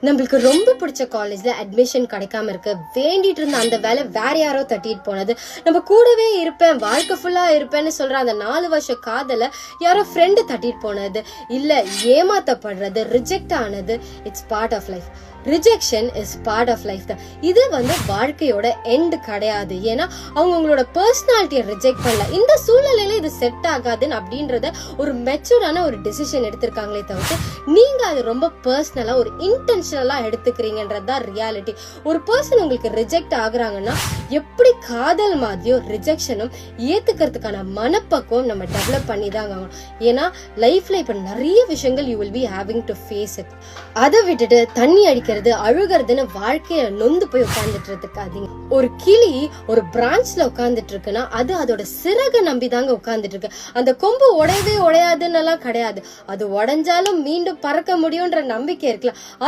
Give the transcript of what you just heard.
நம்மளுக்கு ரொம்ப பிடிச்ச காலேஜ்ல அட்மிஷன் கிடைக்காம இருக்க வேண்டிட்டு இருந்த அந்த வேலை வேற யாரோ தட்டிட்டு போனது. நம்ம கூடவே இருப்பேன், வாழ்க்கை ஃபுல்லா இருப்பேன்னு சொல்ற அந்த 4 வருஷ காதல யாரோ ஃப்ரெண்டு தட்டிட்டு போனது, இல்ல ஏமாத்தப்படுறது, ரிஜெக்ட் ஆனது. It's part of life. Rejection is part of life தான். இது வாழ்க்கையோட எண்ட் கிடையாது. ஏன்னா அவங்க உங்களோட பர்சனாலிட்டியை ரிஜெக்ட் பண்ணல, இந்த சூழ்நிலையில இது செட் ஆகாதுன்னு அப்படின்றத ஒரு மெச்சூரான ஒரு டிசிஷன் எடுத்திருக்காங்களே தவிர்த்து நீங்க அது ரொம்ப பர்சனலா ஒரு இன்டென்ஷனலா எடுத்துக்கிறீங்கன்றதுதான் ரியாலிட்டி. ஒரு பர்சன் உங்களுக்கு ரிஜெக்ட் ஆகுறாங்கன்னா எப்படி காதல் மாதிரியோ ரிஜெக்ஷனும் ஏத்துக்கிறதுக்கான மனப்பக்குவம் நம்ம டெவலப் பண்ணி தான் ஆகணும். ஏன்னா லைஃப்ல இப்ப நிறைய விஷயங்கள் you will be having to face it. அதை விட்டுட்டு தண்ணி அடிக்கிறது, அழுகிறதுன்னு வாழ்க்கைய நொந்து போய் உட்கார்ந்துட்டு இருக்காதீங்க. ஒரு கிளி ஒரு பிரான்ச்ல உட்கார்ந்துட்டு இருக்குன்னா அது அதோட சிறகை நம்பிதாங்க உட்கார்ந்துட்டு இருக்கு. அந்த கொம்பு உடையவே உடையாதுன்னு எல்லாம் கிடையாது. அது உடைஞ்சாலும் மீண்டும் பறக்க முடியும்ன்ற நம்பிக்கை இருக்கலாம்.